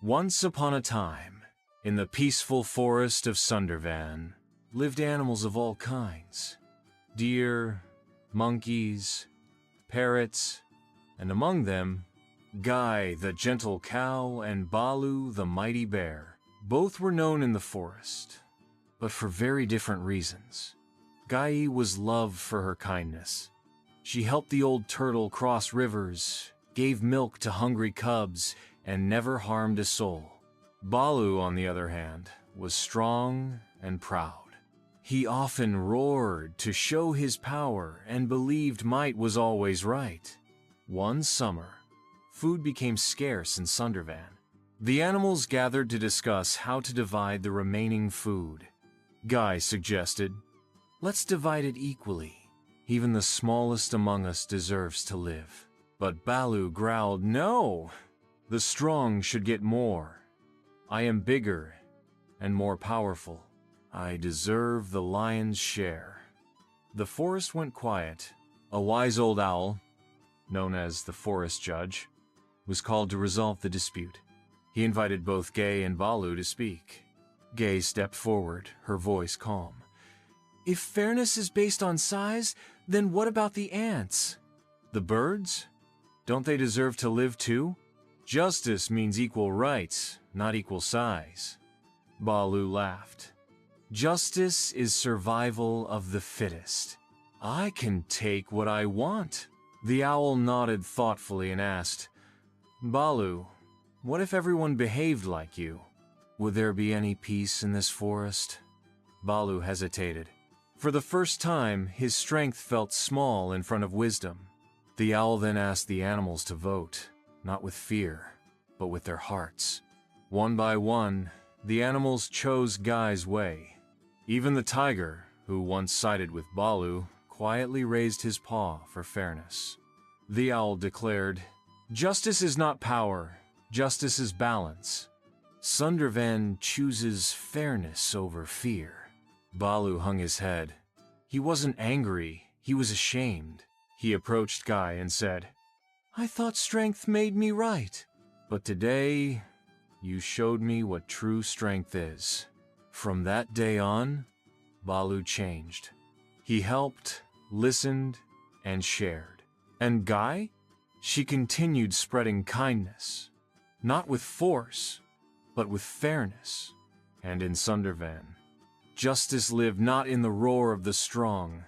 Once upon a time, in the peaceful forest of Sundervan, lived animals of all kinds. Deer, monkeys, parrots, and among them, Guy, the gentle cow, and Balu, the mighty bear. Both were known in the forest, but for very different reasons. Guy was loved for her kindness. She helped the old turtle cross rivers, gave milk to hungry cubs, and never harmed a soul. Balu, on the other hand, was strong and proud. He often roared to show his power and believed might was always right. One summer, food became scarce in Sundervan. The animals gathered to discuss how to divide the remaining food. Guy suggested, "Let's divide it equally. Even the smallest among us deserves to live." But Balu growled, "No! The strong should get more. I am bigger and more powerful. I deserve the lion's share." The forest went quiet. A wise old owl, known as the forest judge, was called to resolve the dispute. He invited both Gay and Balu to speak. Gay stepped forward, her voice calm. "If fairness is based on size, then what about the ants? The birds? Don't they deserve to live too? Justice means equal rights, not equal size." Balu laughed. "Justice is survival of the fittest. I can take what I want." The owl nodded thoughtfully and asked, "Balu, what if everyone behaved like you? Would there be any peace in this forest?" Balu hesitated. For the first time, his strength felt small in front of wisdom. The owl then asked the animals to vote, not with fear, but with their hearts. One by one, the animals chose Guy's way. Even the tiger, who once sided with Balu, quietly raised his paw for fairness. The owl declared, "Justice is not power, justice is balance. Sundervan chooses fairness over fear." Balu hung his head. He wasn't angry, he was ashamed. He approached Guy and said, "I thought strength made me right, but today you showed me what true strength is." From that day on, Balu changed. He helped, listened, and shared. And Guy? She continued spreading kindness, not with force, but with fairness. And in Sundervan, justice lived not in the roar of the strong,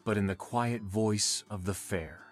but in the quiet voice of the fair.